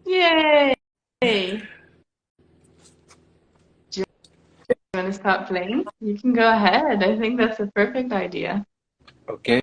Yay! Do you want to start playing? You can go ahead. I think that's a perfect idea. Okay.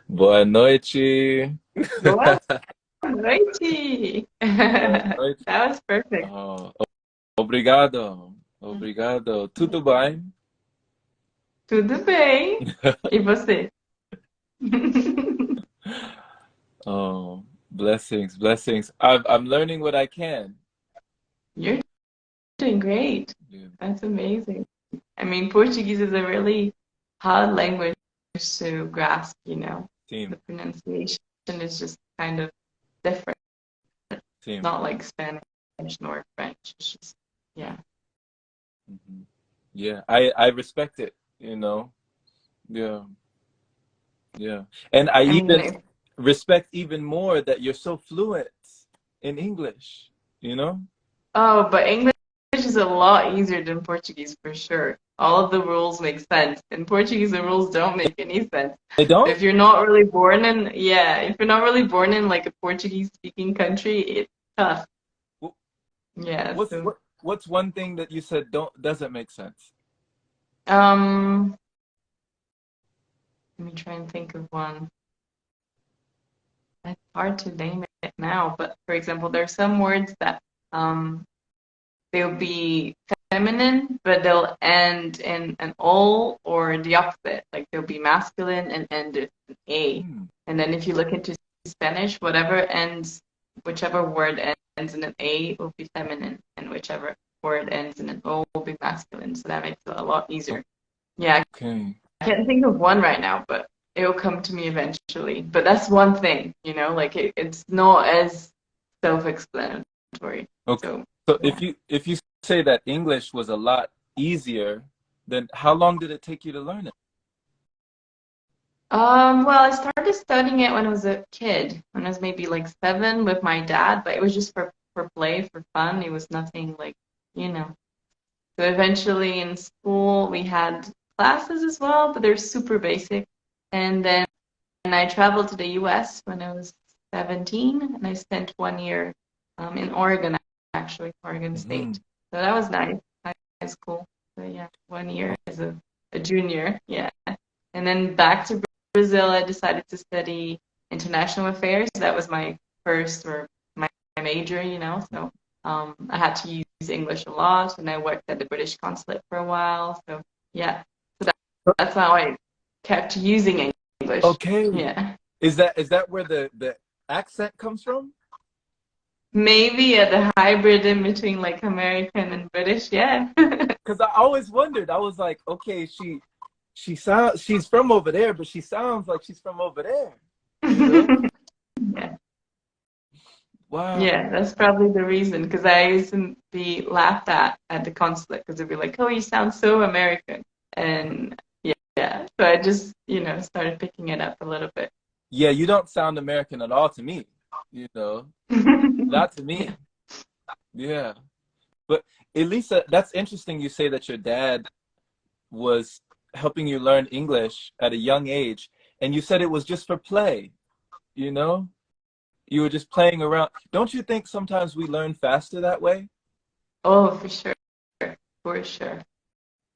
Boa noite. Boa noite! Boa noite. That was perfect. Oh, obrigado. Obrigado. Tudo bem? Tudo bem. E você? Oh, blessings, blessings. I'm learning what I can. You're doing great. Yeah. That's amazing. I mean, Portuguese is a really hard language to grasp, you know. The Team, pronunciation is just kind of different. team. Not like Spanish nor French. It's just, yeah. Mhm. Yeah, I respect it, you know. Yeah, yeah. And I I mean, even respect even more that you're so fluent in English, you know? oh, but English is a lot easier than Portuguese for sure. All of the rules make sense. In Portuguese, the rules don't make any sense. I don't? If you're not really born in, yeah, if you're not really born in like a Portuguese speaking country, it's tough. Wh- Yeah, so what's one thing that you said don't doesn't make sense? um let me try and think of one. It's hard to name it now, but for example, there are some words that um they'll be feminine, but they'll end in an O or the opposite. Like they'll be masculine and end with an A. Hmm. And then if you look into Spanish, whichever word ends in an A will be feminine, and whichever word ends in an O will be masculine. So that makes it a lot easier. Yeah, Okay. I can't think of one right now, but it will come to me eventually. But that's one thing, like it's not as self-explanatory. Okay. So, So yeah. if you say that English was a lot easier, then how long did it take you to learn it? Well, I started studying it when I was a kid, when I was maybe like 7 with my dad, but it was just for play, for fun. It was nothing like, you know. So eventually in school we had classes as well, but they're super basic. And then I traveled to the US when I was 17, and I spent 1 year in Oregon, actually, Oregon State. Hmm. So that was nice, high school. So yeah, 1 year as a junior, yeah. And then back to Brazil, I decided to study international affairs. That was my first or my major. So I had to use English a lot, and I worked at the British consulate for a while. So yeah, so that's how I kept using English. Okay. Yeah. Is that where the accent comes from? Maybe the hybrid in between like American and British, yeah. Because I always wondered. I was like, okay, she's from over there, but she sounds like she's from over there. You know? Yeah. Wow. Yeah, that's probably the reason. Because I used to be laughed at the consulate because they'd be like, "Oh, you sound so American," and yeah, Yeah. So I just, started picking it up a little bit. Yeah, you don't sound American at all to me. You know, not to Yeah. me. Yeah. But Elisa, that's interesting you say that your dad was helping you learn English at a young age, and you said it was just for play, you know? You were just playing around. Don't you think sometimes we learn faster that way? Oh, for sure. For sure.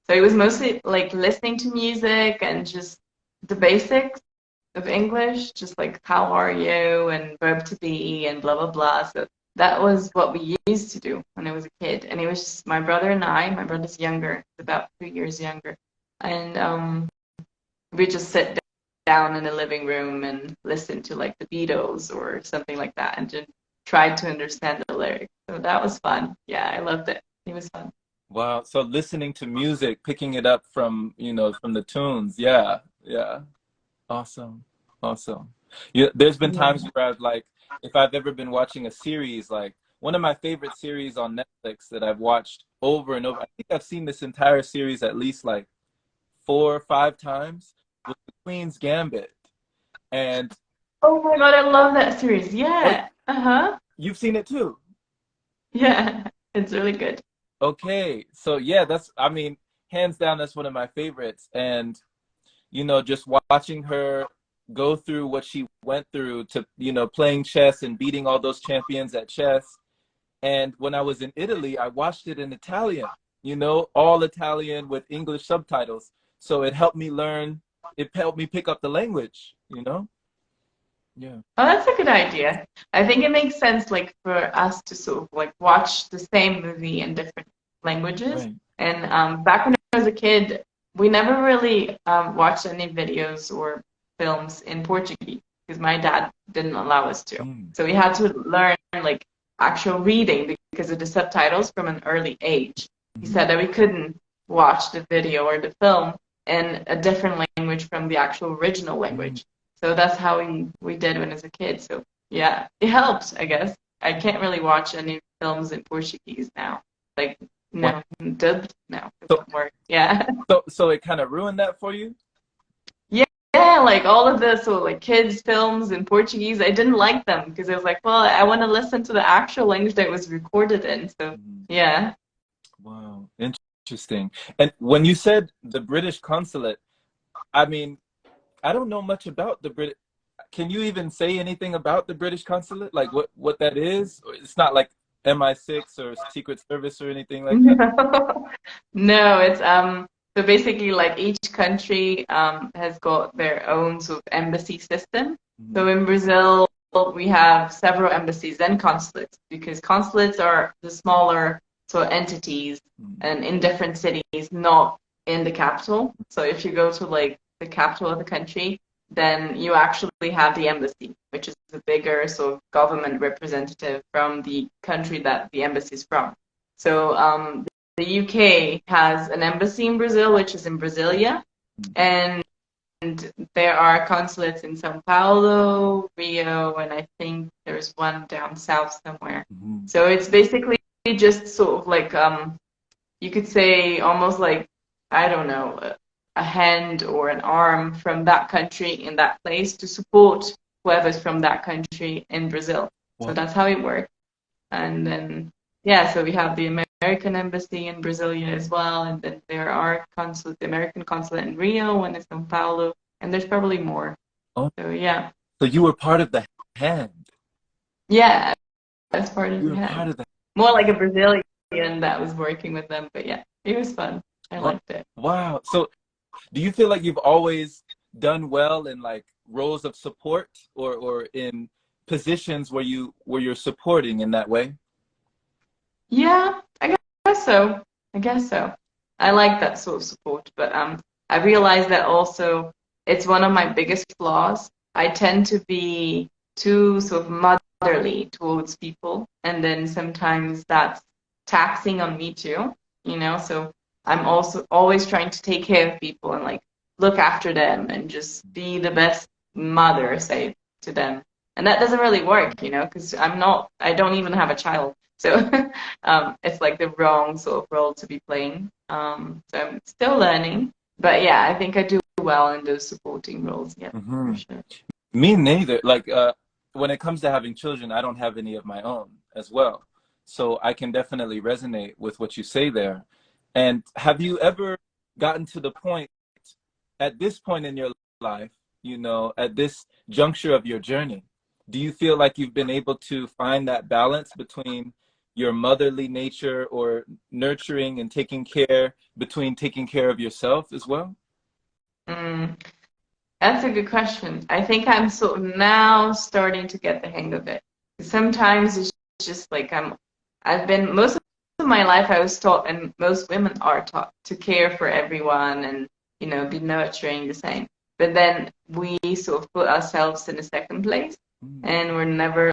So it was mostly like listening to music and just the basics of English, just like how are you and verb to be and blah blah blah. So that was what we used to do when I was a kid. And it was just my brother and I, my brother's younger, about 2 years younger. And we just sit down in the living room and listen to like the Beatles or something like that and just try to understand the lyrics. So that was fun. Yeah, I loved it. It was fun. Wow. So listening to music, picking it up from, from the tunes. Yeah. Yeah. Awesome. Awesome. Yeah, there's been Yeah. times where I've like, if I've ever been watching a series, like one of my favorite series on Netflix that I've watched over and over. I think I've seen this entire series at least like 4 or 5 times was The Queen's Gambit. And Oh my God, I love that series. oh, Yeah. Uh-huh. you've seen it too. Yeah. It's really good. Okay. So yeah, I mean, hands down, that's one of my favorites. And just watching her go through what she went through to, playing chess and beating all those champions at chess. And when I was in Italy, I watched it in Italian, all Italian with English subtitles. So it helped me pick up the language. Yeah. Oh, that's a good idea. I think it makes sense, like, for us to sort of like watch the same movie in different languages. Right. And back when I was a kid, we never really watched any videos or films in Portuguese because my dad didn't allow us to. Mm. So we had to learn like actual reading because of the subtitles from an early age. He Mhm. said that we couldn't watch the video or the film in a different language from the actual original Mm. language. So that's how we did when I was a kid. So yeah, it helps, I guess. I can't really watch any films in Portuguese now. Like, Wow. no, dubbed, no, it So, won't work. Yeah. so it kind of ruined that for you? Yeah, yeah, like all of the so like kids films in Portuguese, I didn't like them because I was like, well, I want to listen to the actual language that it was recorded in. So Mhm. yeah. Wow. Interesting. And when you said the British consulate, I mean, I don't know much about the British. Can you even say anything about the British consulate? Like what that is? It's not like MI6 or Secret Service or anything like that. No, no, it's so basically like each country has got their own sort of embassy system. Mhm. So in Brazil, we have several embassies and consulates because consulates are the smaller sort of entities Mhm. and in different cities, not in the capital. So if you go to like the capital of the country, then you actually have the embassy, which is the bigger sort of government representative from the country that the embassy is from. So the UK has an embassy in Brazil, which is in Brasilia, and there are consulates in São Paulo, Rio, and I think there's one down south somewhere. Mhm. So it's basically just sort of like you could say almost like I don't know a hand or an arm from that country in that place to support whoever's from that country in Brazil. So Wow. that's how it works. And then, yeah, so we have the American embassy in Brasilia as well. And then there are consulate, the American consulate in Rio and in Sao Paulo. And there's probably more. Oh, So, yeah. so you were part of the hand. Yeah, that's part of You the were part hand. of the More like a Brazilian that was working with them. But yeah, it was fun. I Wow. liked it. Wow. So do you feel like you've always done well in like roles of support or in positions where you're supporting in that way? Yeah, I guess so. I guess so. I like that sort of support, but I realize that also it's one of my biggest flaws. I tend to be too sort of motherly towards people, and then sometimes that's taxing on me too, So I'm also always trying to take care of people and like look after them and just be the best mother, say, to them. And that doesn't really work, because I don't even have a child. So it's like the wrong sort of role to be playing. So I'm still learning, but yeah, I think I do well in those supporting roles yet, for Hmm. sure. Me neither. Like, when it comes to having children, I don't have any of my own as well. So I can definitely resonate with what you say there. And have you ever gotten to the point, at this point in your life, at this juncture of your journey, do you feel like you've been able to find that balance between your motherly nature or nurturing and taking care, between taking care of yourself as well? Mm, that's a good question. I think I'm sort of now starting to get the hang of it. Sometimes it's just like I've been most of my life I was taught, and most women are taught to care for everyone and be nurturing the same. But then we sort of put ourselves in a second place, and we're never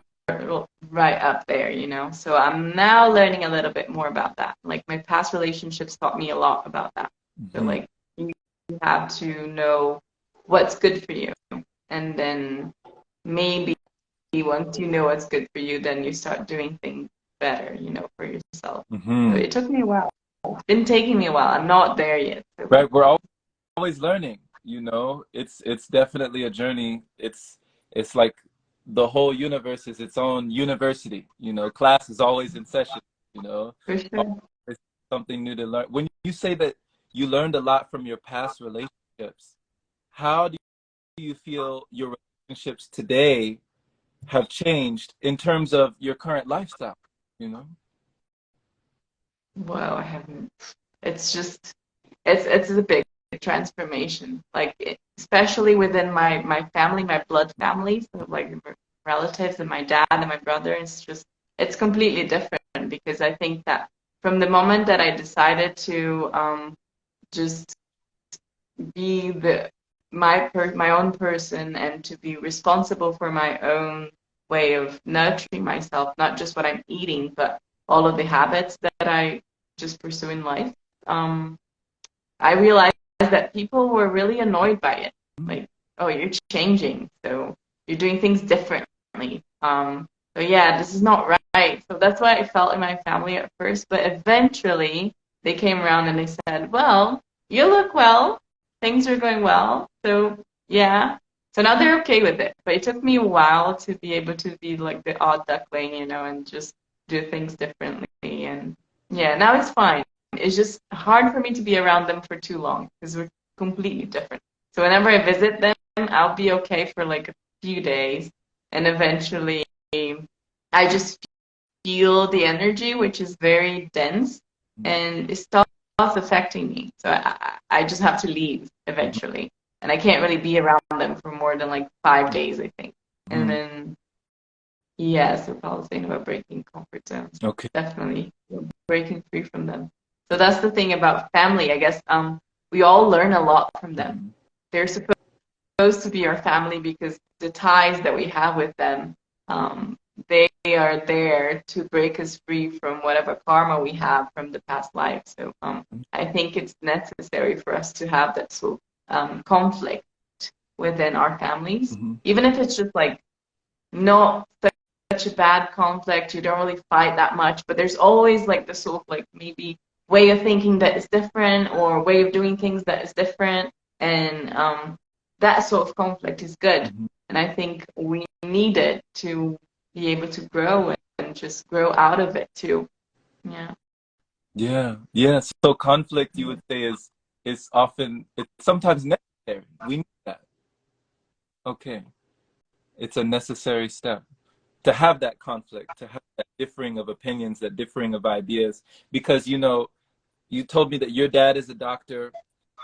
right up there. So I'm now learning a little bit more about that. Like my past relationships taught me a lot about that. So Mm-hmm. like you have to know what's good for you, and then maybe once you know what's good for you, then you start doing things better, for yourself. So Mm-hmm. it took me a while. It's been taking me a while. I'm not there yet. So Right. We're always learning. It's definitely a journey. It's like the whole universe is its own university. Class is always in session, you know. for sure. Always something new to learn. When you say that you learned a lot from your past relationships, how do you feel your relationships today have changed in terms of your current lifestyle, you know? Well, I haven't. It's just it's a big transformation. Like especially within my family, my blood family, so like relatives and my dad and my brother. It's completely different because I think that from the moment that I decided to just be my own person and to be responsible for my own way of nurturing myself, not just what I'm eating, but all of the habits that I just pursue in life. Um, I realized that people were really annoyed by it. Like, oh, you're changing, so you're doing things differently. So yeah, this is not right. So that's why I felt in my family at first, but eventually they came around and they said, well, you look well, things are going well, so yeah. So now they're okay with it, but it took me a while to be able to be like the odd duckling, and just do things differently. And yeah, now it's fine. It's just hard for me to be around them for too long because we're completely different. So whenever I visit them, I'll be okay for like a few days, and eventually I just feel the energy, which is very dense, and it starts affecting me. So I just have to leave eventually, and I can't really be around them for more than like 5 days, I think. And Mm-hmm. then yeah, so I was saying about breaking comfort zones, Okay. definitely breaking free from them. So that's the thing about family, I guess. We all learn a lot from them. Mm-hmm. They're supposed to be our family because the ties that we have with them, they are there to break us free from whatever karma we have from the past life. So I think it's necessary for us to have that sort of conflict within our families, Mm-hmm. even if it's just like not such a bad conflict. You don't really fight that much, but there's always like the sort of like maybe way of thinking that is different or way of doing things that is different, and that sort of conflict is good. Mm-hmm. And I think we need it to be able to grow and just grow out of it too. Yeah. Yeah, yeah. So conflict, you would say, is often, it's sometimes necessary. We need that. Okay, it's a necessary step to have that conflict, to have that differing of opinions, that differing of ideas, because you told me that your dad is a doctor,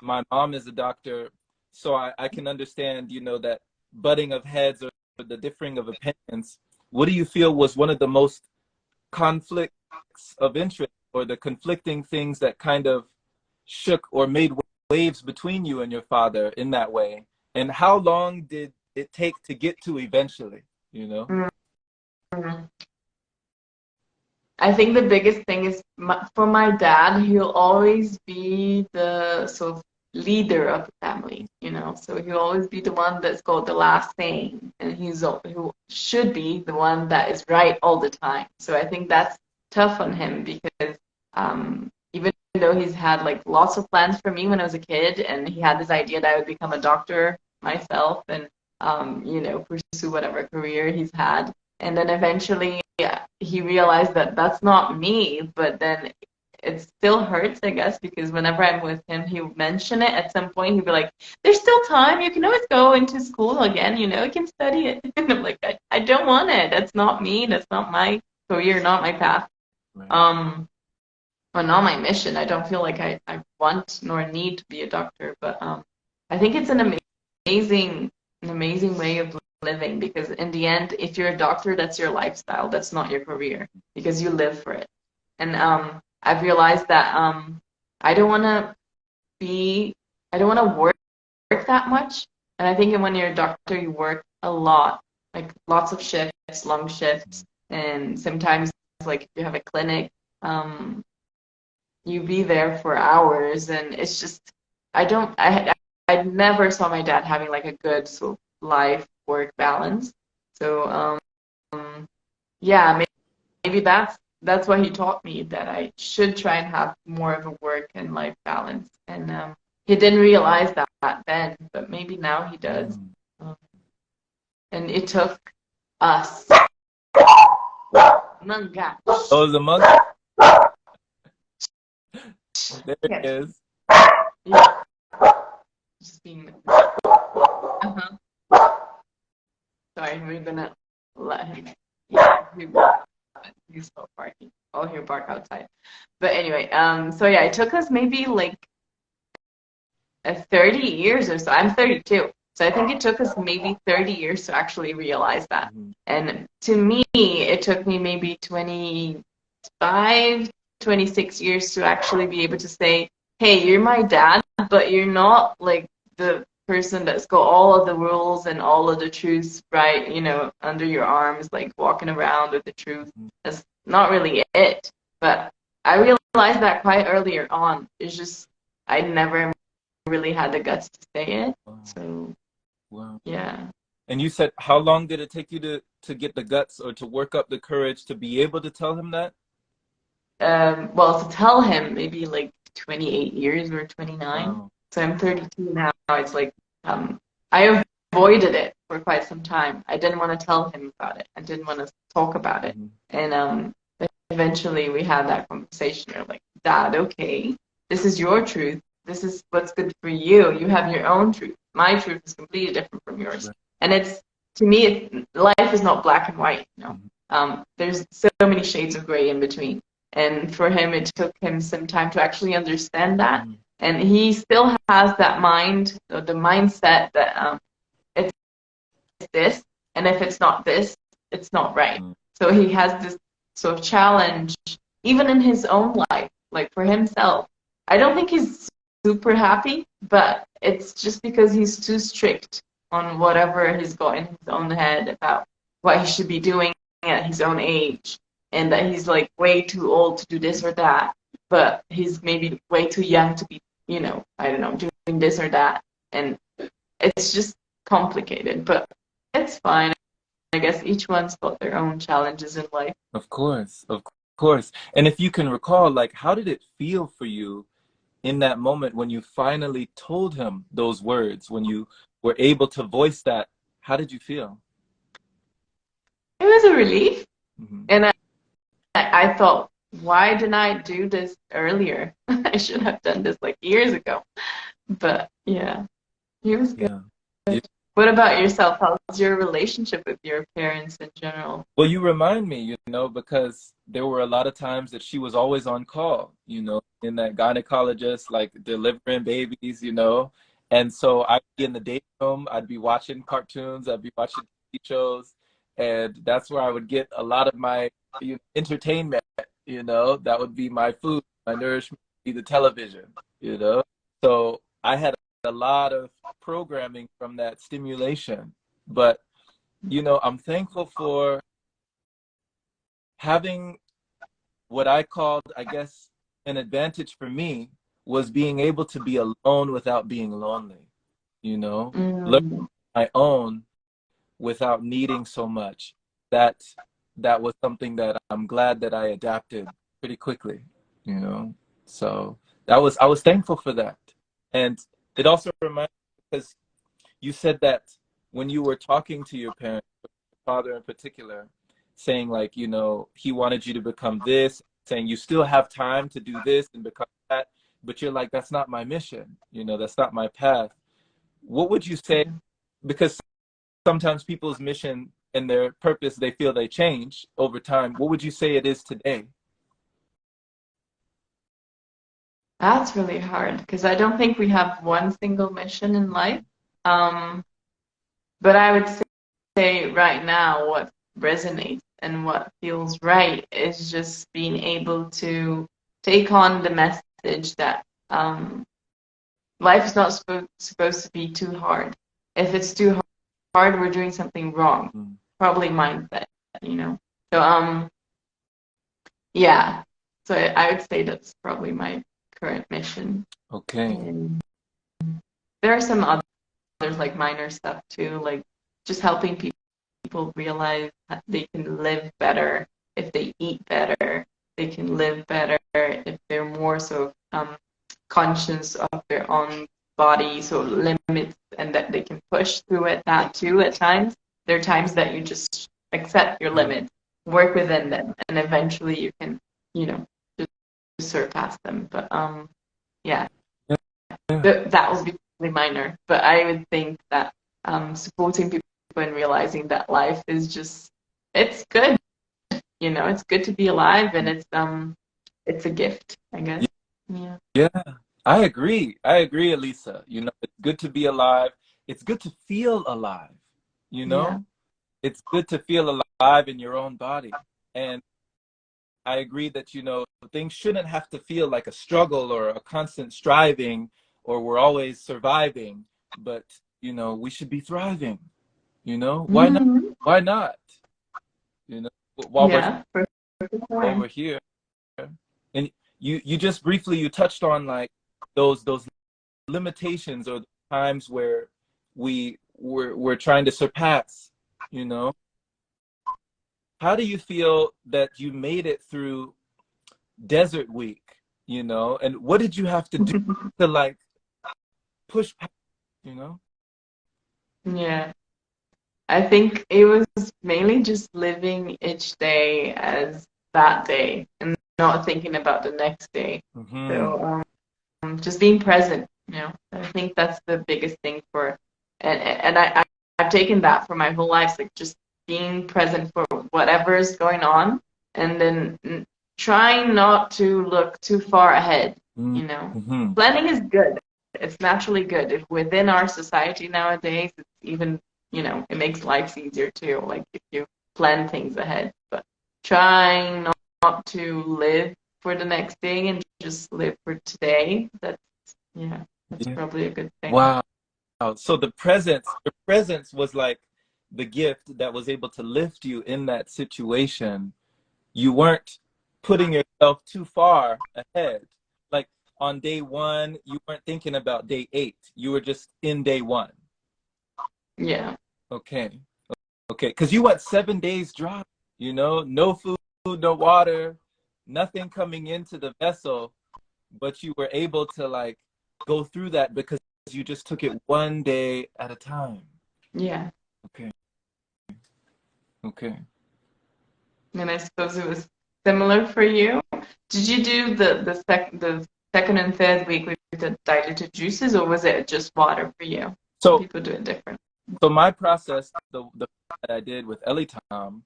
my mom is a doctor, so I can understand, that butting of heads or the differing of opinions. What do you feel was one of the most conflicts of interest or the conflicting things that kind of shook or made waves between you and your father in that way? And how long did it take to get to eventually, you know? Mhm. I think the biggest thing is for my dad, he'll always be the sort of leader of the family. So he'll always be the one that's got the last saying, and who should be the one that is right all the time. So I think that's tough on him because even though he's had like lots of plans for me when I was a kid, and he had this idea that I would become a doctor myself and pursue whatever career he's had. And then eventually he realized that that's not me, but then it still hurts, I guess, because whenever I'm with him, he'll mention it at some point. He'll be like, "There's still time. You can always go into school again. You can study it." And I'm like, I don't want it. That's not me. That's not my career, not my path. Right. Or not my mission. I don't feel like I want nor need to be a doctor, but I think it's an amazing way of living because in the end, if you're a doctor, that's your lifestyle. That's not your career because you live for it. And I've realized that I don't want to be, I don't want to work that much. And I think when you're a doctor, you work a lot, like lots of shifts, long shifts, and sometimes like if you have a clinic, you be there for hours, and it's just I never saw my dad having like a good sort of life work balance. So yeah, maybe that's why he taught me that I should try and have more of a work and life balance. And he didn't realize that then, but maybe now he does. Um, and it took us. Manga. Oh, the monkey. There it Yes. is. Yeah. Just being. Uh-huh. Sorry, we're gonna let him. Yeah, he's still barking. I'll hear bark outside. But anyway, so yeah, it took us maybe like 30 years or so. I'm 32. So I think it took us maybe 30 years to actually realize that. Mm-hmm. And to me, it took me maybe 25, 26 years to actually be able to say, hey, you're my dad, but you're not like the person that's got all of the rules and all of the truths right, under your arms, like walking around with the truth. That's not really it. But I realized that quite earlier on. It's just I never really had the guts to say it. Wow. So Wow. yeah. And you said, how long did it take you to get the guts or to work up the courage to be able to tell him that? Well, to tell him maybe like 28 years or 29. Wow. So I'm 32 now. It's like I avoided it for quite some time. I didn't want to tell him about it. I didn't want to talk about it. Mm-hmm. And eventually we had that conversation. We're like, Dad, okay, this is your truth. This is what's good for you. You have your own truth. My truth is completely different from yours. Right. And it's, to me, life is not black and white. There's so many shades of gray in between. And for him, it took him some time to actually understand that. Mm-hmm. And he still has that the mindset that it's this, and if it's not this, it's not right. Mm-hmm. So he has this sort of challenge, even in his own life, like for himself. I don't think he's super happy, but it's just because he's too strict on whatever he's got in his own head about what he should be doing at his own age, and that he's like way too old to do this or that, but he's maybe way too young to be, I don't know, doing this or that. And it's just complicated, but it's fine. I guess each one's got their own challenges in life. Of course, of course. And if you can recall, like, how did it feel for you in that moment when you finally told him those words, when you were able to voice that? How did you feel? It was a relief. Mm-hmm. And I thought, why didn't I do this earlier? I should have done this like years ago. But yeah, he was good. Yeah. What about yourself? How's your relationship with your parents in general? Well, you remind me, because there were a lot of times that she was always on call, in that gynecologist, like delivering babies. And so I'd be in the day room, I'd be watching cartoons, I'd be watching TV shows, and that's where I would get a lot of my entertainment, that would be my food, my nourishment would be the television. So I had a lot of programming from that stimulation. But, I'm thankful for having what I called, I guess, an advantage for me was being able to be alone without being lonely, learning my own without needing so much. That was something that I'm glad that I adapted pretty quickly. So I was thankful for that. And it also reminds me, because you said that when you were talking to your parents, your father in particular, saying like, you know, he wanted you to become this, saying you still have time to do this and become that, but you're like, that's not my mission, you know, that's not my path. What would you say? Because sometimes people's mission and their purpose, they feel they change over time. What would you say it is today? That's really hard because I don't think we have one single mission in life. Um, but I would say right now what resonates and what feels right is just being able to take on the message that life is not supposed to be too hard. If it's too hard, we're doing something wrong. Mm. Probably mindset, you know. So yeah. So I would say that's probably my current mission. Okay. And there are some others like minor stuff too, like just helping people realize that they can live better if they eat better. They can live better if they're more so conscious of their own body, so limits, and that they can push through it. That too, at times, there are times that you just accept your Mm. limits, work within them, and eventually you can, you know, just surpass them. But yeah, Yeah. that will be really minor. But I would think that supporting people and realizing that life is just it's good. You know, it's good to be alive, and it's a gift, I guess. Yeah. Yeah, I agree. I agree, Elisa. You know, it's good to be alive. It's good to feel alive. You Yeah. know, it's good to feel alive in your own body. And I agree that, you know, things shouldn't have to feel like a struggle or a constant striving or we're always surviving, but, you know, we should be thriving. You know, why not? Mm-hmm. Why not? You know, while we're Yeah, for while sure. we're here. And you just briefly you touched on like those limitations or times where we're trying to surpass, you know. How do you feel that you made it through desert week, you know, and what did you have to do to like push past, you know? Yeah. I think it was mainly just living each day as that day and not thinking about the next day. Mm-hmm. So just being present, you know. I think that's the biggest thing for, I've taken that for my whole life, like just being present for whatever is going on, and then trying not to look too far ahead. You know, Mm-hmm. planning is good. It's naturally good. If within our society nowadays, it's even, you know, it makes life easier too. Like if you plan things ahead, but trying not to live for the next day and just live for today. Yeah, that's Yeah. probably a good thing. Wow. So the presence was like the gift that was able to lift you in that situation. You weren't putting yourself too far ahead. Like on day one, you weren't thinking about day eight. You were just in day one. Yeah. Okay. Okay. Because you went 7 days dry, you know, no food, no water, nothing coming into the vessel, but you were able to like go through that because you just took it one day at a time. Yeah. Okay. Okay. And I suppose it was similar for you. Did you do the second and third week with the diluted juices, or was it just water for you? Some So people do it different. so my process, the that I did with Ellie Tom,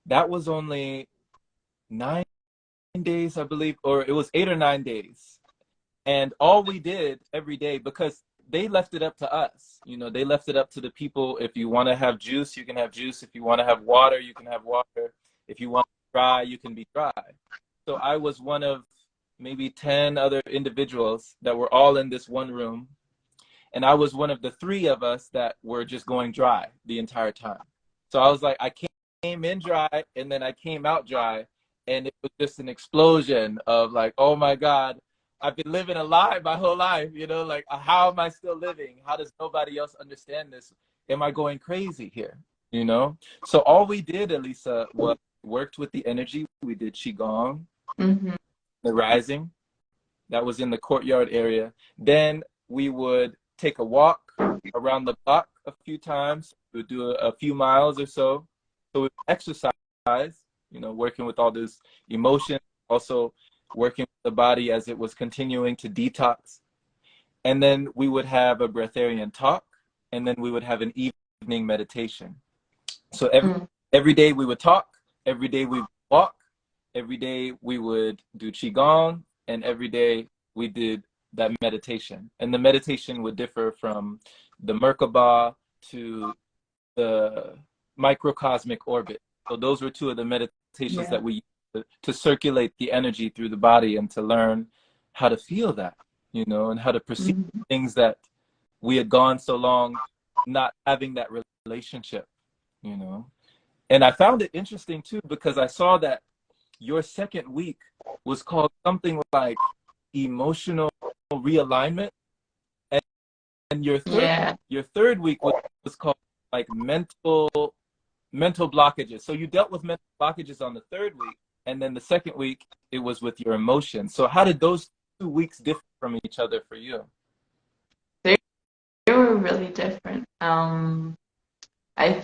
that was only 9 days, I believe, or it was 8 or 9 days. And all we did every day, because they left it up to us, you know, they left it up to the people. If you want to have juice, you can have juice. If you want to have water, you can have water. If you want to be dry, you can be dry. So I was one of maybe 10 other individuals that were all in this one room. And I was one of the three of us that were just going dry the entire time. So I was like, I came in dry and then I came out dry. And it was just an explosion of like, oh my God, I've been living a lie my whole life, you know, like how am I still living? How does nobody else understand this? Am I going crazy here? You know? So all we did, Elisa, was worked with the energy. We did Qigong, Mm-hmm. the rising. That was in the courtyard area. Then we would take a walk around the block a few times. We would do a few miles or so. So we would exercise, working with all this emotion, also working with the body as it was continuing to detox. And then we would have a breatharian talk, and then we would have an evening meditation. So every day we would talk, every day we would walk, every day we would do qigong, and every day we did that meditation. And the meditation would differ from the Merkaba to the microcosmic orbit. So those were two of the meditations Yeah. that we used to circulate the energy through the body and to learn how to feel that, and how to perceive things that we had gone so long not having that relationship. And I found it interesting too, because I saw that your second week was called something like emotional realignment, and your third Yeah. your third week was called like mental blockages. So you dealt with mental blockages on the third week, and then the second week it was with your emotions. So how did those 2 weeks differ from each other for you? They were really different. I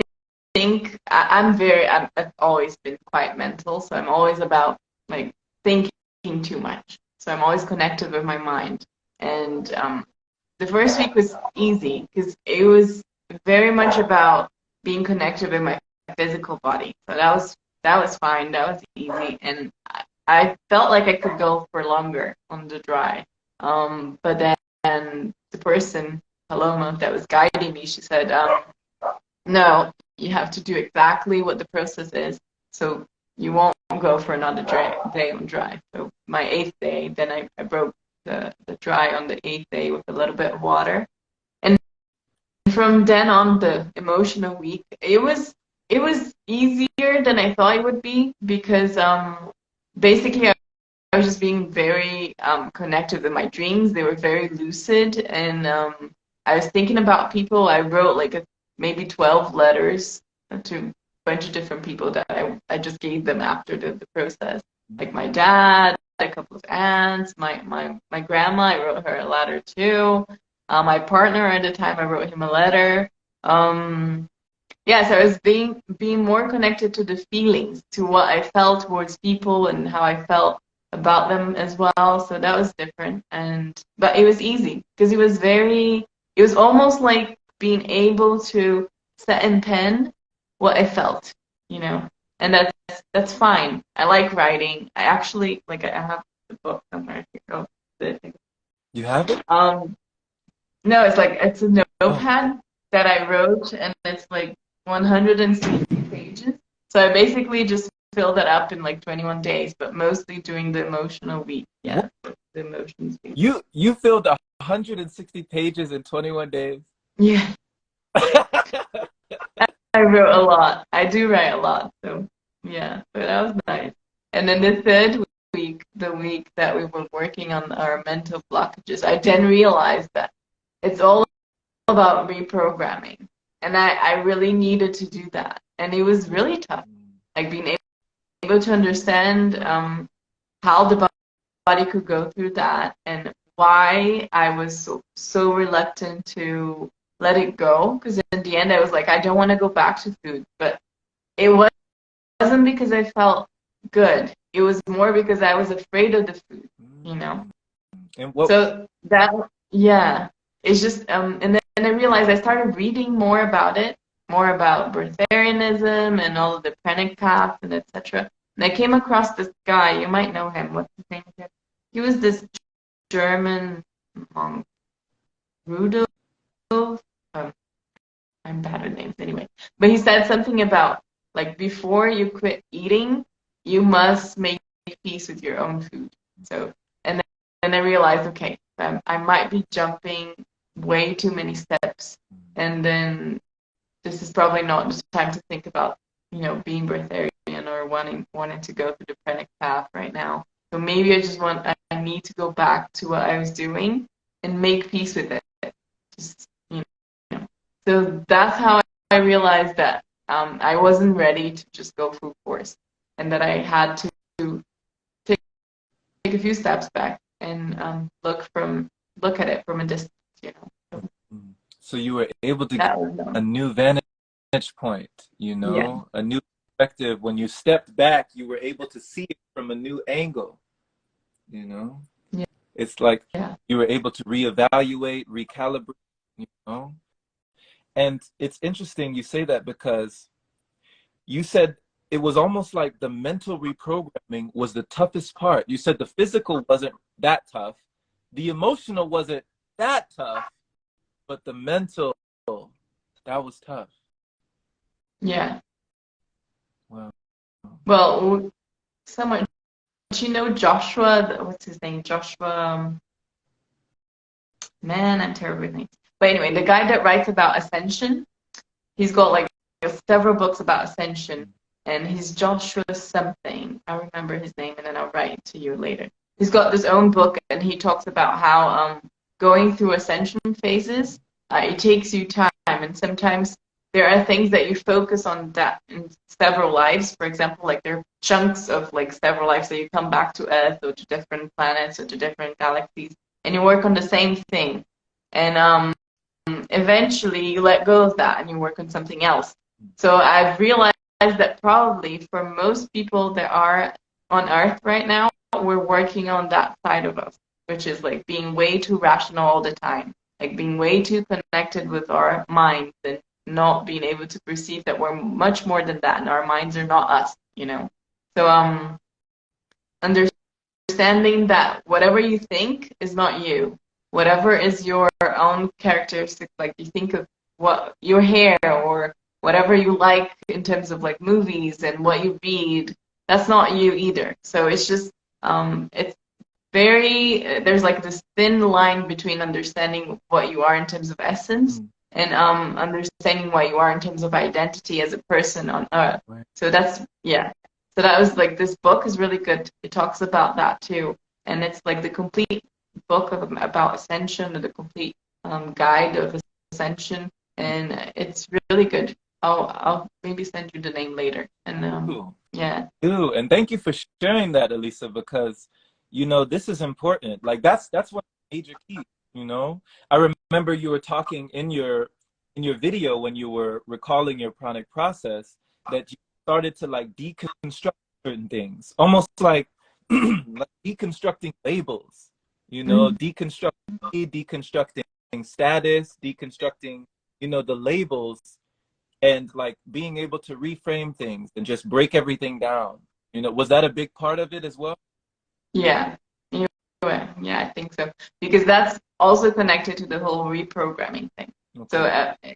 think I've always been quite mental, so I'm always about like thinking too much. So I'm always connected with my mind. And the first week was easy because it was very much about being connected with my physical body. So that was fine. That was easy, and I felt like I could go for longer on the dry. But then the person, Paloma, that was guiding me, she said, no, you have to do exactly what the process is. So you won't go for another day on dry. So my eighth day, then I broke the dry on the eighth day with a little bit of water. And from then on, the emotional week, it was easier than I thought it would be because basically I was just being very connected with my dreams. They were very lucid, and I was thinking about people. I wrote like maybe 12 letters to a bunch of different people that I just gave them after the process. Like my dad, a couple of aunts, my grandma, I wrote her a letter too. My partner at the time, I wrote him a letter. Yeah, so I was being more connected to the feelings, to what I felt towards people and how I felt about them as well. So that was different, but it was easy because it was almost like being able to set in pen what I felt, you know, and that's fine. I like writing. I actually like I have the book somewhere. Oh, You have it? no, it's a Oh, notepad that I wrote, and it's like 160 pages. So I basically just filled it up in like 21 days, but mostly during the emotional week. what? Yeah, the emotions week. You filled 160 pages in 21 days? Yeah, I wrote a lot. I do write a lot, so yeah, but that was nice. And then the third week, the week that we were working on our mental blockages, I then realized that it's all about reprogramming. And I really needed to do that. And it was really tough. Like being able to understand how the body could go through that and why I was so reluctant to let it go. Because in the end, I was like, I don't want to go back to food. But it wasn't because I felt good. It was more because I was afraid of the food, you know? And what? So that, yeah, it's just, and then I realized I started reading more about it, more about breatharianism and all of the pranic paths and etc. And I came across this guy. You might know him. What's his name again? He was this German monk, Rudolf. I'm bad at names anyway. But he said something about like before you quit eating, you must make peace with your own food. So, and I realized, okay, I might be jumping way too many steps, and then this is probably not the time to think about, being breatharian or wanting to go through the pranic path right now. So maybe I need to go back to what I was doing and make peace with it. Just, know. So that's how I realized that I wasn't ready to just go full force, and that I had to take a few steps back and look at it from a distance, you know. So Mhm. So you were able to get that was a new vantage point, yeah, a new perspective. When you stepped back, you were able to see it from a new angle, you know? yeah, It's like yeah, you were able to reevaluate, recalibrate, you know? And it's interesting you say that because you said it was almost like the mental reprogramming was the toughest part. You said the physical wasn't that tough, the emotional wasn't that tough, but the mental, that was tough. yeah. Wow. Well, someone, do you know Joshua? What's his name? Joshua. Man, I'm terrible with names. But anyway, the guy that writes about ascension, he's got like several books about ascension, and he's Joshua something. I remember his name, and then I'll write it to you later. He's got his own book, and he talks about how going through ascension phases, it takes you time, and sometimes there are things that you focus on that in several lives. For example, like there are chunks of like several lives that you come back to Earth or to different planets or to different galaxies, and you work on the same thing, and eventually you let go of that and you work on something else. So I've realized that probably for most people that are on Earth right now, we're working on that side of us, which is like being way too rational all the time, like being way too connected with our minds and not being able to perceive that we're much more than that and our minds are not us, you know. So understanding that whatever you think is not you. Whatever is your own characteristic, like you think of what your hair or whatever you like in terms of like movies and what you read, that's not you either. So it's just it's very there's like this thin line between understanding what you are in terms of essence Mm. and understanding what you are in terms of identity as a person on earth. Right. So that's yeah. So that was like this book is really good. It talks about that too, and it's like the complete book about ascension or the complete guide of ascension, and it's really good. I'll maybe send you the name later, and Ooh. yeah, Ooh. And thank you for sharing that, Elisa, because this is important. Like that's one major key, you know. I remember you were talking in your video when you were recalling your pranic process that you started to like deconstruct certain things, almost like like deconstructing labels, mm, deconstructing deconstructing status, deconstructing, the labels and like being able to reframe things and just break everything down. Was that a big part of it as well? yeah. Yeah, I think so. Because that's also connected to the whole reprogramming thing. So Okay.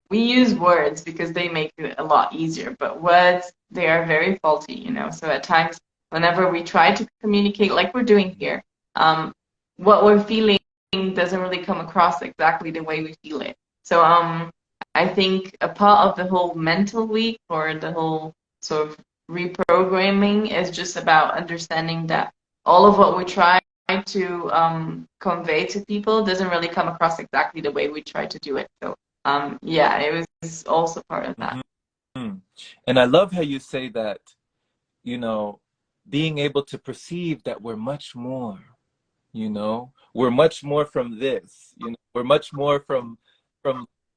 we use words because they make it a lot easier, but words, they are very faulty, you know. So at times, whenever we try to communicate like we're doing here, what we're feeling doesn't really come across exactly the way we feel it. So I think a part of the whole mental week or the whole sort of reprogramming is just about understanding that all of what we try to convey to people doesn't really come across exactly the way we try to do it. So yeah, it was also part of that. Hmm. And I love how you say that, you know, being able to perceive that we're much more, we're much more from this, we're much more from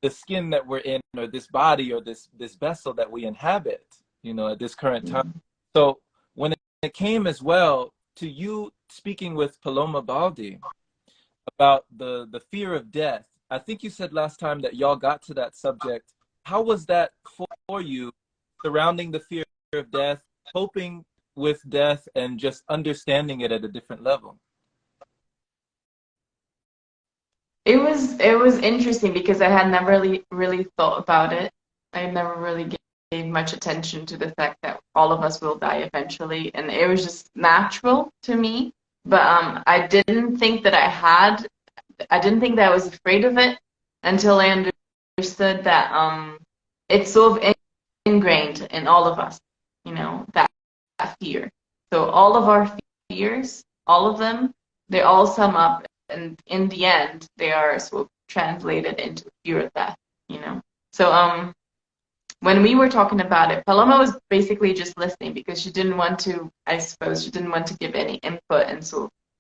the skin that we're in or this body or this vessel that we inhabit, at this current time. So when it came as well to you speaking with Paloma Baldi about the fear of death, I think you said last time that y'all got to that subject. How was that for you, surrounding the fear of death, coping with death, and just understanding it at a different level? It was interesting because I had never really thought about it. I never really gave much attention to the fact that all of us will die eventually, and it was just natural to me. But I didn't think that I was afraid of it until I understood that it's sort of ingrained in all of us, you know, that fear. So all of our fears, all of them, they all sum up, and in the end, they are sort of translated into fear of death, you know. So when we were talking about it, Paloma was basically just listening because she didn't want to, I suppose, she didn't want to give any input and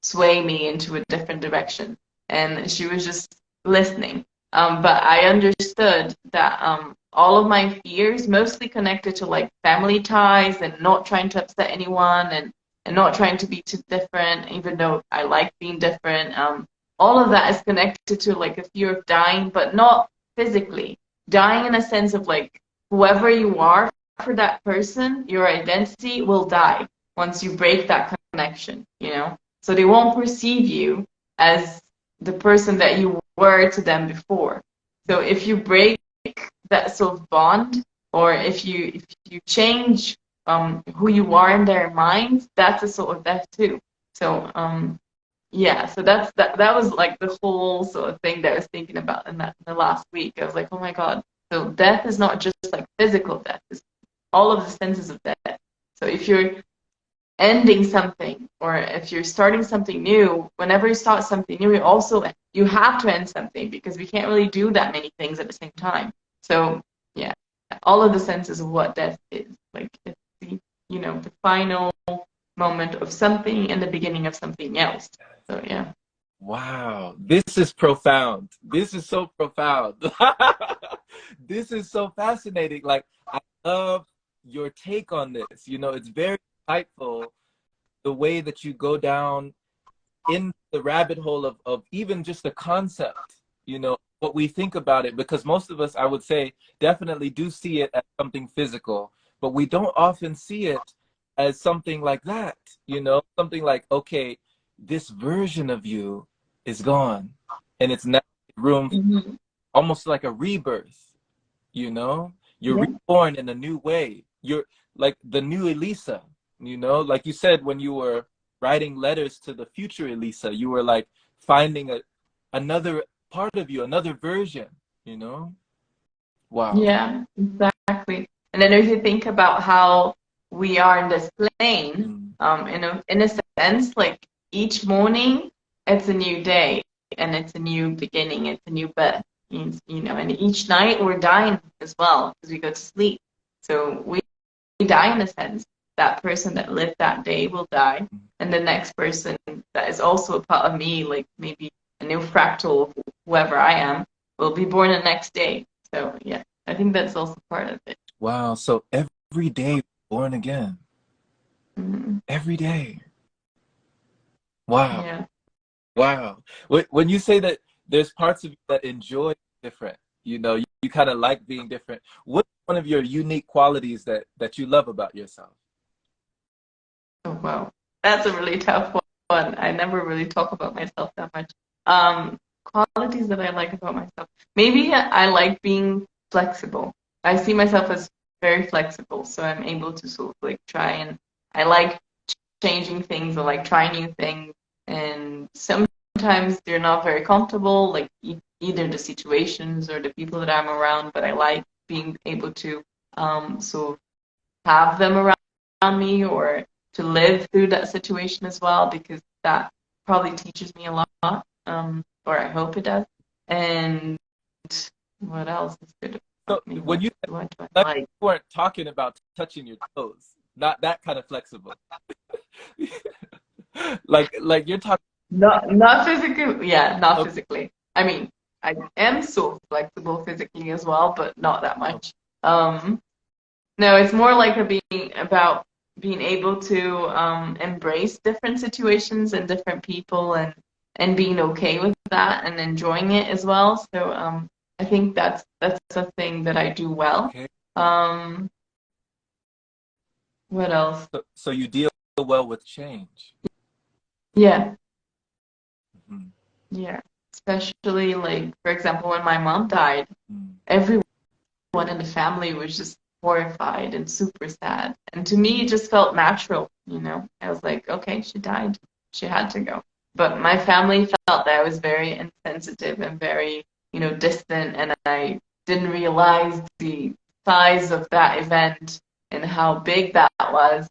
sway me into a different direction. And she was just listening. But I understood that all of my fears mostly connected to like family ties and not trying to upset anyone and not trying to be too different, even though I like being different. All of that is connected to like a fear of dying, but not physically. Dying in a sense of like whoever you are for that person, your identity will die once you break that connection, you know? So they won't perceive you as the person that you were to them before. So if you break that sort of bond, or if you change who you are in their minds, that's a sort of death too. So yeah, so that was like the whole sort of thing that I was thinking about in the last week. I was like, oh my God. So death is not just like physical death, it's all of the senses of death. So if you're ending something or if you're starting something new, whenever you start something new, you have to end something because we can't really do that many things at the same time. So yeah, all of the senses of what death is. Like it's the final moment of something and the beginning of something else. So yeah. Wow, this is profound. This is so profound. This is so fascinating. Like, I love your take on this. It's very insightful the way that you go down in the rabbit hole of even just the concept, what we think about it, because most of us, I would say, definitely do see it as something physical, but we don't often see it as something like that, something like, okay, this version of you is gone and it's now room, Mm-hmm. almost like a rebirth, you know? You're Yeah. reborn in a new way. You're like the new Elisa, like you said, when you were writing letters to the future Elisa, you were like finding another part of you, another version, you know? Wow. Yeah, exactly. And then if you think about how we are in this plane, Mm. in a sense, like each morning, it's a new day and it's a new beginning, it's a new birth, and each night we're dying as well because we go to sleep. So we die in a sense. That person that lived that day will die, and the next person that is also a part of me, like maybe a new fractal of whoever I am, will be born the next day. So yeah, I think that's also part of it. Wow. So every day born again. Mhm. Every day. Wow. Yeah. Wow. When you say that there's parts of you that enjoy different, you kind of like being different. What's one of your unique qualities that you love about yourself? Oh wow, that's a really tough one. I never really talk about myself that much. Um, Qualities that I like about myself. Maybe I like being flexible. I see myself as very flexible, so I'm able to sort of like try and I like changing things or like trying new things. And sometimes they're not very comfortable, like either the situations or the people that I'm around, but I like being able to sort of have them around me or to live through that situation as well, because that probably teaches me a lot, or I hope it does. And what else is good So about me? when you What do I like, like? you weren't talking about touching your toes, not that kind of flexible. Like you're talking. Not physically, yeah, not Okay, physically. I mean, I am so flexible physically as well, but not that okay, much. No, it's more like being about being able to embrace different situations and different people and being okay with that and enjoying it as well. So I think that's a thing that I do well. okay. Um, what else? So you deal well with change. Yeah, Mhm. yeah. Especially like, for example, when my mom died, Mm. everyone in the family was just horrified and super sad. And to me, it just felt natural. I was like, okay, she died. She had to go. But my family felt that I was very insensitive and very, distant, and I didn't realize the size of that event and how big that was.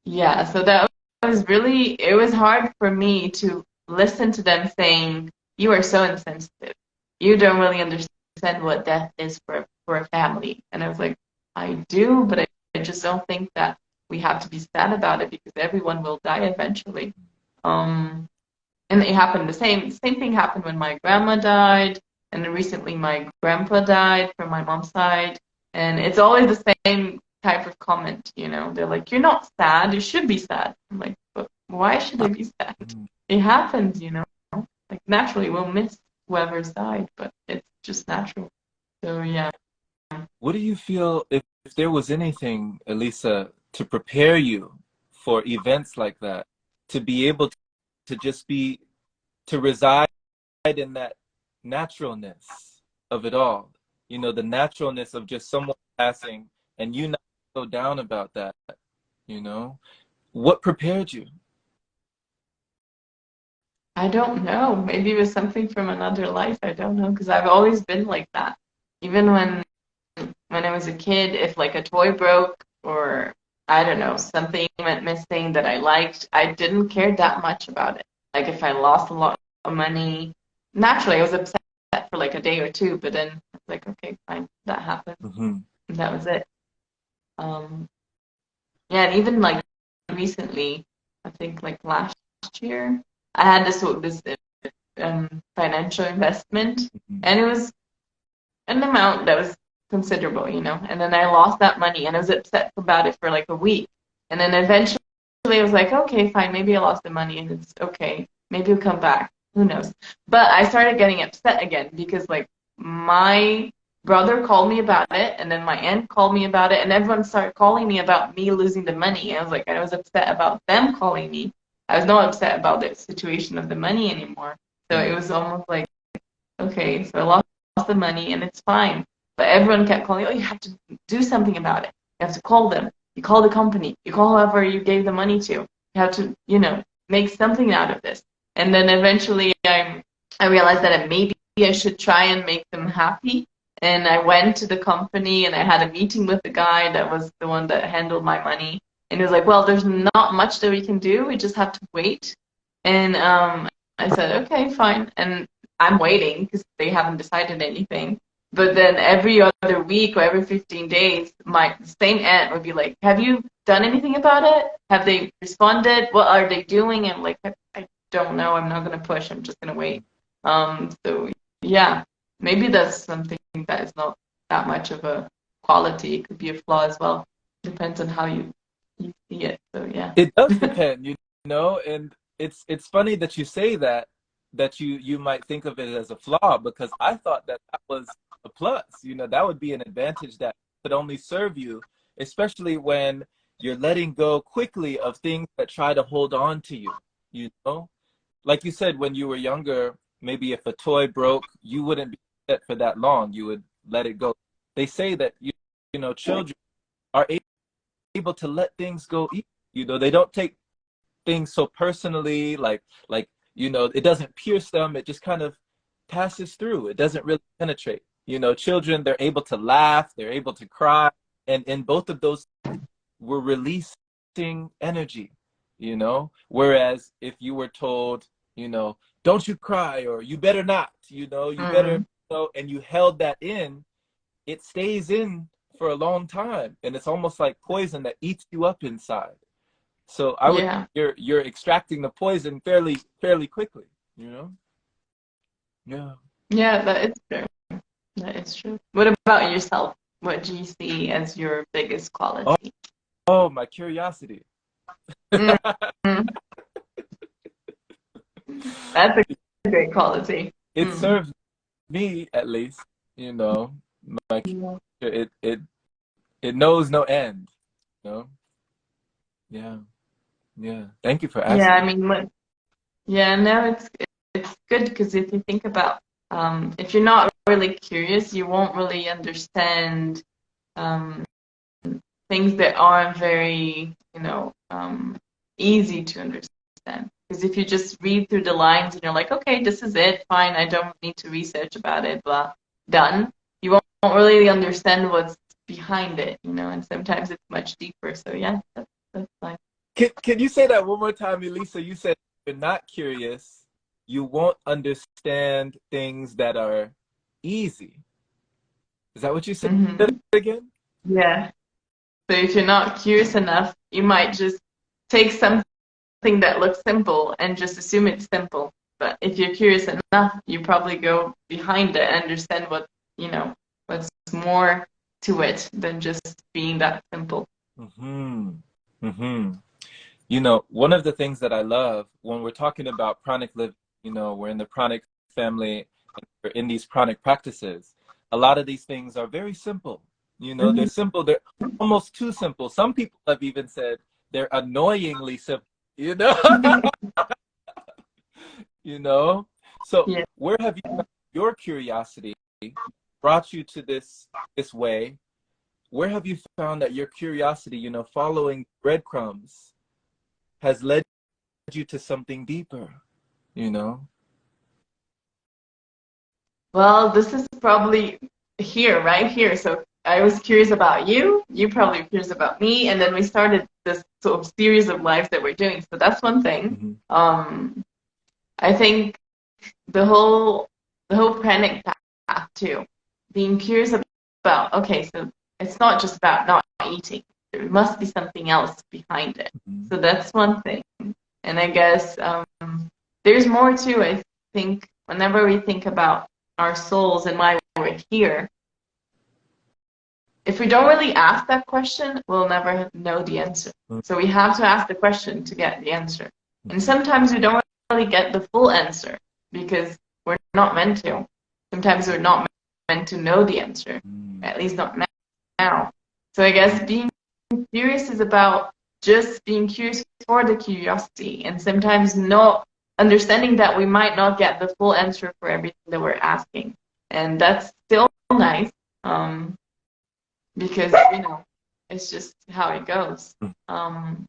Yeah, so that was really, it was hard for me to listen to them saying, you are so insensitive. You don't really understand what death is for a family. And I was like, I do, but I just don't think that we have to be sad about it because everyone will die eventually. Um, and it happened the same thing happened when my grandma died, and then recently my grandpa died from my mom's side, and it's always the same type of comment, you know. They're like, "You're not sad. You should be sad." I'm like, "But why should I be sad? Mm. It happens, you know. Like naturally, we'll miss whoever's died, but it's just natural." So yeah. What do you feel if there was anything, Elisa, to prepare you for events like that, to be able to just be, to reside in that naturalness of it all, you know, the naturalness of just someone passing and you not so down about that, you know? What prepared you? I don't know. Maybe it was something from another life. I don't know because I've always been like that. Even when I was a kid, if like a toy broke or I don't know, something went missing that I liked, I didn't care that much about it. Like if I lost a lot of money, naturally I was upset for like a day or two, but then it's like, okay, fine, that happened. Hmm. And that was it. Um, yeah, and even like recently, I think like last year, I had this financial investment, Hmm. and it was an amount that was considerable, you know. And then I lost that money, and I was upset about it for like a week. And then eventually, I was like, okay, fine, maybe I lost the money, and it's okay. Maybe it'll come back. Who knows? But I started getting upset again because like my brother called me about it, and then my aunt called me about it, and everyone started calling me about me losing the money. And I was like, I was upset about them calling me. I was not upset about the situation of the money anymore. So it was almost like, okay, so I lost the money and it's fine. But everyone kept calling, oh, you have to do something about it. You have to call them. You call the company. You call whoever you gave the money to. You have to, you know, make something out of this. And then eventually I realized that maybe I should try and make them happy. And I went to the company and I had a meeting with the guy that was the one that handled my money. And he was like, well, there's not much that we can do. We just have to wait. And I said, okay, fine. And I'm waiting because they haven't decided anything. But then every other week or every 15 days, my same aunt would be like, have you done anything about it? Have they responded? What are they doing? And I'm like, I don't know. I'm not going to push. I'm just going to wait. So yeah, maybe that's something that is not that much of a quality. It could be a flaw as well. Depends on how you see it. So yeah. It does depend, you know, and it's funny that you say that, that you might think of it as a flaw, because I thought that that was a plus. You know, that would be an advantage that could only serve you, especially when you're letting go quickly of things that try to hold on to you, you know? Like you said, when you were younger, maybe if a toy broke, you wouldn't be upset for that long. You would let it go. They say that you know, children are able to let things go easy. You know, they don't take things so personally, like you know, it doesn't pierce them. It just kind of passes through. It doesn't really penetrate. You know, children, they're able to laugh, they're able to cry, and in both of those, we're releasing energy. You know, whereas if you were told, you know, don't you cry, or you better not, you know, you better, Mm, you know, and you held that in, it stays in for a long time, and it's almost like poison that eats you up inside. So I would, yeah. you're extracting the poison fairly quickly, you know? Yeah. Yeah, that is true. That is true. What about yourself? What do you see as your biggest Oh, quality? oh, my curiosity. Mm, that's a great quality. It Mm. serves me at least, you know. My it knows no end, you know? Yeah. Yeah. Thank you for Yeah, I asking. mean, yeah, no, it's good because if you think about if you're not really curious, you won't really understand um, things that aren't very, easy to understand. Because if you just read through the lines and you're like, okay, this is it, fine, I don't need to research about it, blah, done, you won't really understand what's behind it, you know, and sometimes it's much deeper. So yeah, that's fine. Can you say that one more time, Elisa? You said you're not curious, you won't understand things that are easy. Is that what you said Hmm. again? Yeah. So if you're not curious enough, you might just take something something that looks simple and just assume it's simple. But if you're curious enough, you probably go behind it and understand what's more to it than just being that simple. Mm-hmm. Mm-hmm. You know, one of the things that I love when we're talking about pranic living, you know, we're in the pranic family, we're in these pranic practices. A lot of these things are very simple. You know, they're Mhm. simple, they're almost too simple. Some people have even said they're annoyingly simple, you know? You know? So Yeah. where have you found your curiosity brought you to this way? Where have you found that your curiosity, you know, following breadcrumbs has led you to something deeper, you know? Well, this is probably here, right here. So I was curious about you. You probably were curious about me, and then we started this sort of series of lives that we're doing. So that's one thing. Mm-hmm. I think the whole the whole panic path too, being curious about, okay, so it's not just about not eating. There must be something else behind it. Mm-hmm. So that's one thing. And I guess there's more too. I think whenever we think about our souls and why we're here, if we don't really ask that question, we'll never know the answer. So we have to ask the question to get the answer. And Mm-hmm. sometimes we don't really get the full answer because we're not meant to. Sometimes we're not meant to know the answer, at least not now. So I guess being curious is about just being curious for the curiosity and sometimes not understanding that we might not get the full answer for everything that we're asking. And that's still nice. Because it's just how it goes. Um,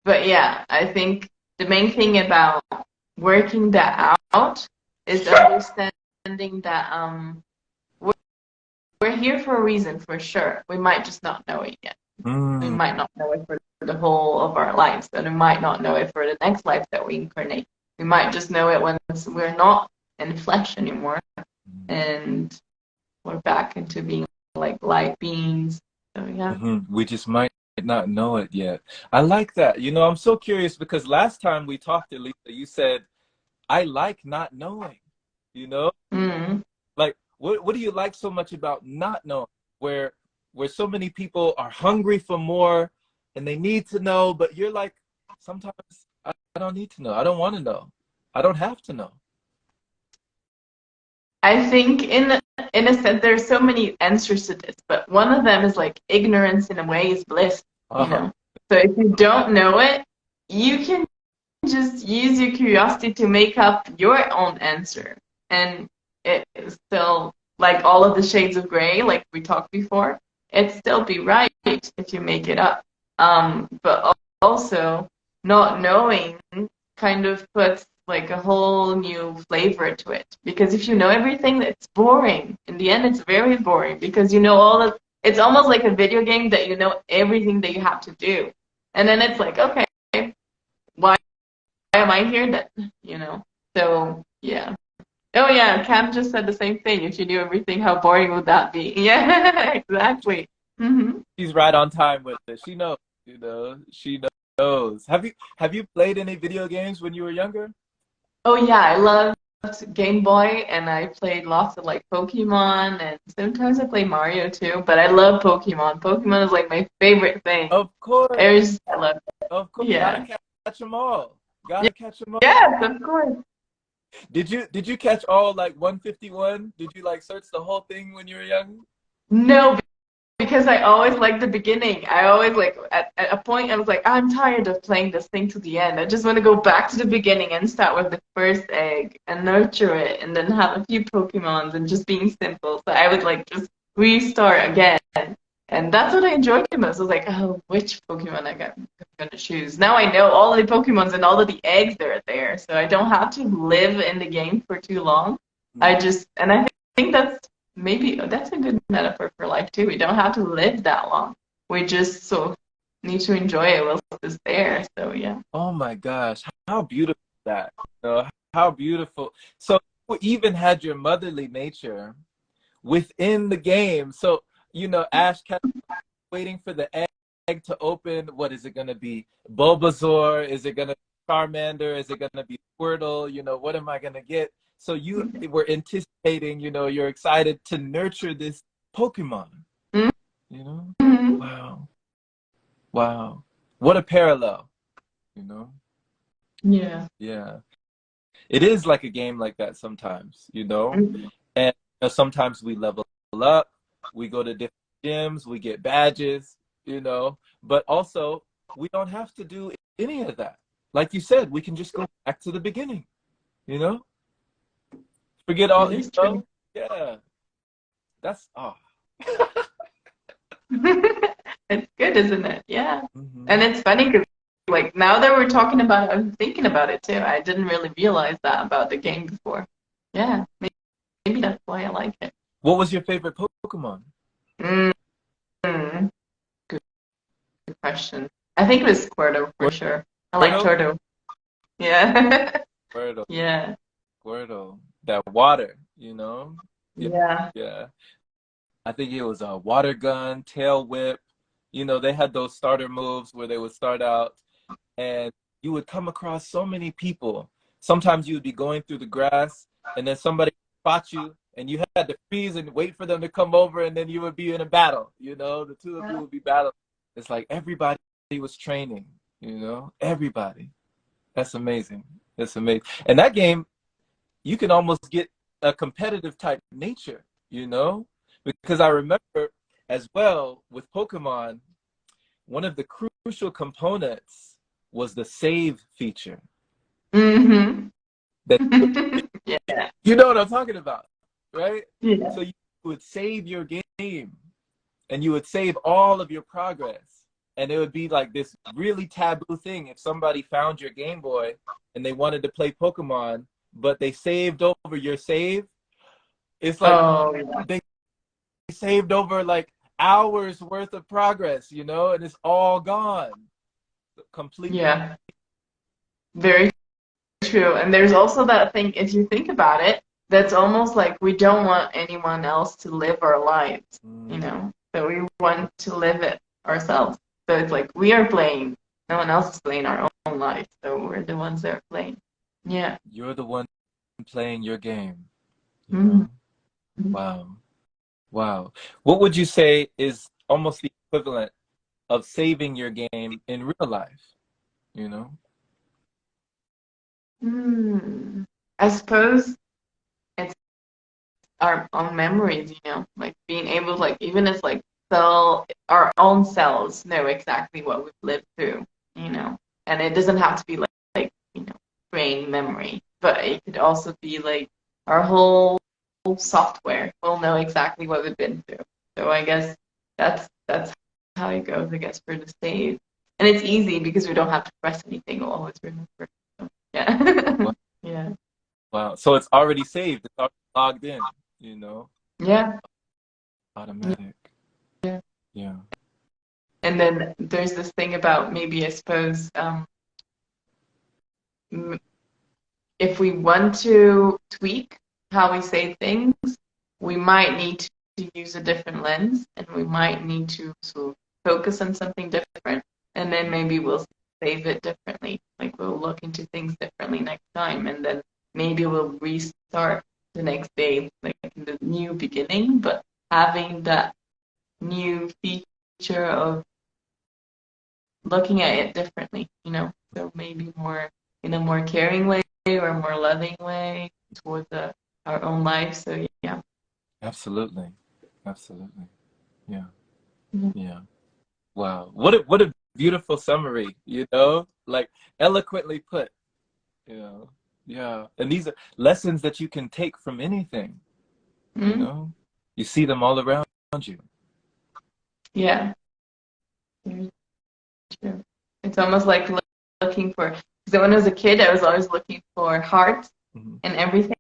but yeah, I think the main thing about working that out is understanding that we're, we're here for a reason for sure. We might just not know it yet. We Mm-hmm. might not know it for the whole of our lives, and we might not know it for the next life that we incarnate. We might just know it when we're not in flesh anymore, and we're back into being like light beings. So yeah. Mm-hmm. We just might not know it yet. I like that. You know, I'm so curious because last time we talked, Elisa, you said, I like not knowing, you know? Mm. Like, what do you like so much about not knowing? Where so many people are hungry for more and they need to know, but you're like, sometimes I don't need to know. I don't want to know. I don't have to know. I think in a sense there's so many answers to this, but one of them is like ignorance in a way is bliss, you Uh-huh. know. So if you don't know it, you can just use your curiosity to make up your own answer. And it is still like all of the shades of gray, like we talked before, it still be right if you make it up. But also not knowing kind of puts like a whole new flavor to it. Because if you know everything, it's boring. In the end, it's very boring because you know all of it's almost like a video game that you know everything that you have to do. And then it's like, okay, why am I here then? So yeah. Oh yeah, Cam just said the same thing. If you knew everything, how boring would that be? Yeah, exactly. Hmm. She's right on time with it. She knows, you know, she knows. Have you played any video games when you were younger? Oh yeah, I loved Game Boy and I played lots of like Pokemon and sometimes I play Mario too, but I love Pokemon. Pokemon is like my favorite thing. Of course. I love it. Of course. Gotta Yeah. catch them all. Yeah. Gotta catch them all. Yes, of course. Did you catch all like 151? Did you like search the whole thing when you were young? No, because I always like the beginning. I always like at a point I was like, I'm tired of playing this thing to the end. I just want to go back to the beginning and start with the first egg and nurture it and then have a few Pokemons and just being simple. So I would like just restart again. And that's what I enjoyed the most. I was like, oh, which Pokemon I'm gonna choose. Now I know all of the Pokemons and all of the eggs that are there. So I don't have to live in the game for too long. And I think that's a good metaphor for life too. We don't have to live that long. We just sort of need to enjoy it whilst it's there. So yeah. Oh my gosh, how beautiful is that. You know, how beautiful. So you even had your motherly nature within the game. So, you know, Ash kept waiting for the egg. to open. What is it going to be? Bulbasaur? Is it going to be Charmander? Is it going to be Squirtle? You know, what am I going to get? So you were anticipating, you know, you're excited to nurture this Pokemon, you know? Mm-hmm. Wow. Wow. What a parallel, you know? Yeah. Yeah. It is like a game like that sometimes, you know? Mhm. And you know, sometimes we level up, we go to different gyms, we get badges, you know, but also we don't have to do any of that. Like you said, we can just go back to the beginning, you know? Forget It all, you is true. know? Yeah. That's oh. It's good, isn't it? Yeah. And Hmm. it's funny because, like, now that we're talking about it, I'm thinking about it too. I didn't really realize that about the game before. Yeah, maybe that's why I like it. What was your favorite Pokemon? Mm, good, good question. I think it was Squirtle for sure. I like Squirtle? Turtle. Yeah. Squirtle. Yeah. Squirtle. That water, you know? Yeah. Yeah. Yeah. I think it was a water gun, tail whip. You know, they had those starter moves where they would start out and you would come across so many people. Sometimes you would be going through the grass and then somebody spot you and you had to freeze and wait for them to come over and then you would be in a battle, you know, the two of you would be battling. It's like everybody was training, you know, everybody. That's amazing. That's amazing. And that game, you can almost get a competitive type nature, you know, because I remember as well with Pokemon, one of the crucial components was the save feature. Mm-hmm. That Yeah. you know what I'm talking about, right? Yeah. So you would save your game and you would save all of your progress. And it would be like this really taboo thing if somebody found your Game Boy and they wanted to play Pokemon, but they saved over your save. It's like Oh, yeah. they saved over like hours worth of progress, you know, and it's all gone completely. Yeah. Very true. And there's also that thing, if you think about it, that's almost like we don't want anyone else to live our lives, you Mm, know? So we want to live it ourselves. So it's like we are playing, no one else is playing our own life. So we're the ones that are playing. Yeah. you're the one playing your game, you Mhm. know? Wow. Wow. What would you say is almost the equivalent of saving your game in real life, you know? Hmm. I suppose it's our own memories, you know, like being able, like, even if like cell, our own cells know exactly what we've lived through, you know, and it doesn't have to be like you know, brain memory, but it could also be like our whole software will know exactly what we've been through. So I guess that's how it goes, I guess, for the save. And it's easy because we don't have to press anything, we'll always remember. So, yeah. Wow. Yeah. Wow. So it's already saved, it's already logged in, you know? Yeah. Automatic. Yeah. Yeah. And then there's this thing about maybe, I suppose, if we want to tweak how we say things, we might need to use a different lens and we might need to sort of focus on something different. And then maybe we'll save it differently. Like we'll look into things differently next time. And then maybe we'll restart the next day, like in the new beginning, but having that new feature of looking at it differently, you know. So maybe more in a more caring way or a more loving way towards our own life. So yeah. Absolutely. Absolutely. Yeah. Mhm. Yeah. Wow. What a beautiful summary, you know? Like eloquently put, you know. Yeah. And these are lessons that you can take from anything, you Mhm. know? You see them all around you. Yeah, very true. It's almost like looking for, because when I was a kid, I was always looking for hearts Mhm. and everything.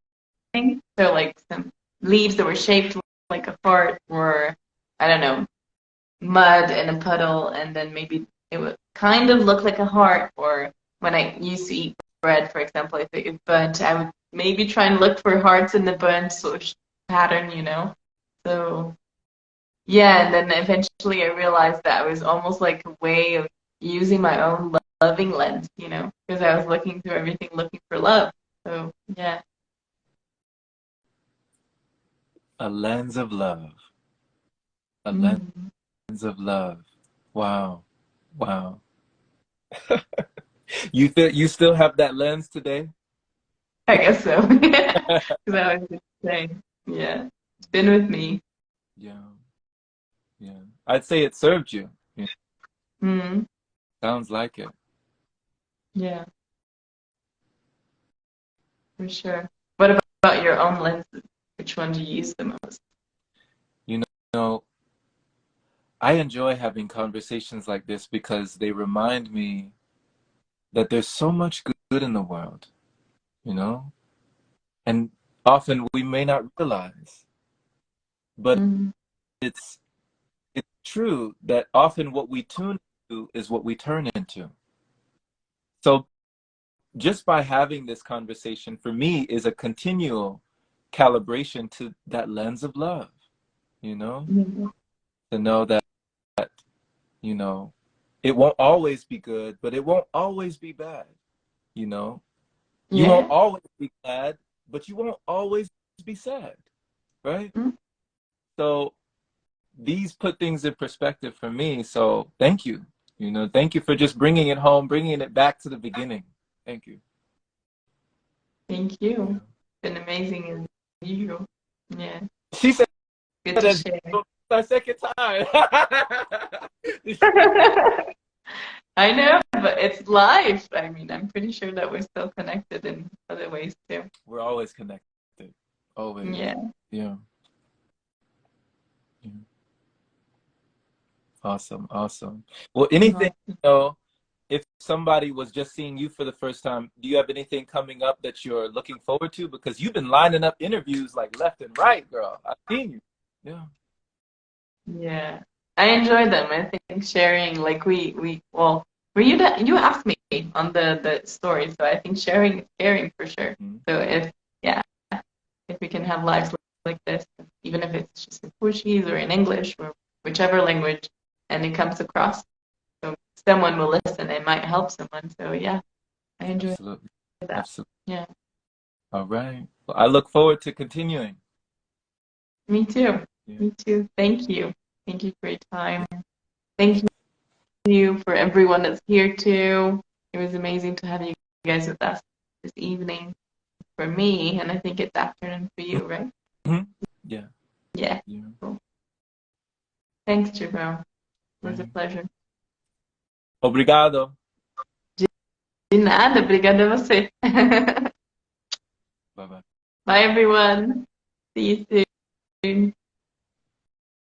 So like some leaves that were shaped like a heart, or I don't know, mud in a puddle, and then maybe it would kind of look like a heart. Or when I used to eat bread, for example, if it burnt, I would maybe try and look for hearts in the burnt sort of pattern, you know. So yeah, and then eventually I realized that it was almost like a way of using my own loving lens, because I was looking through everything looking for love. So, yeah. A lens of love. A lens Mm, of love. Wow. Wow. You still have that lens today? I guess so. Because I was just saying, yeah, it's been with me. Yeah. Yeah. I'd say it served you. Yeah. Mm, Sounds like it. yeah, for sure. What about your own lenses? Which one do you use the most? You know, I enjoy having conversations like this because they remind me that there's so much good in the world, you know? And often we may not realize, but Mm, it's it's true that often what we tune to is what we turn into. So just by having this conversation for me is a continual calibration to that lens of love, you know? mm, To know that, you know, it won't always be good, but it won't always be bad, you know? You won't yeah. always be glad, but you won't always be sad, right? Mm, So these put things in perspective for me. So thank you. Thank you for just bringing it home, bringing it back to the beginning. Thank you. thank you. Yeah. It's been amazing as usual. Yeah, She said good to as share. our second time. I know, but it's live. I mean, I'm pretty sure that we're still connected in other ways too. We're always connected. Always. Yeah. Yeah. Yeah. Awesome. Awesome. Well, anything, Awesome. if somebody was just seeing you for the first time, do you have anything coming up that you're looking forward to? Because you've been lining up interviews like left and right, girl. I've seen you. Yeah. Yeah. I enjoy them. I think sharing, like well, you asked me on the story, so I think sharing is caring for sure. Mhm. So yeah, if we can have lives like this, even if it's just in Portuguese or in English or whichever language, and it comes across, so someone will listen. It might help someone. So yeah, I enjoy Absolutely. that. Absolutely. Yeah, All right. Well, I look forward to continuing. me too. Yeah. Me too. Thank you. Thank you for your time. Yeah. Thank you for everyone that's here too. It was amazing to have you guys with us this evening for me, and I think it's afternoon for you, right? Mhm. Yeah. Yeah. Yeah. Cool. Thanks, Jerome. It was a Right. pleasure. Obrigado. De nada, obrigada a você. Bye bye. Bye, everyone. See you soon.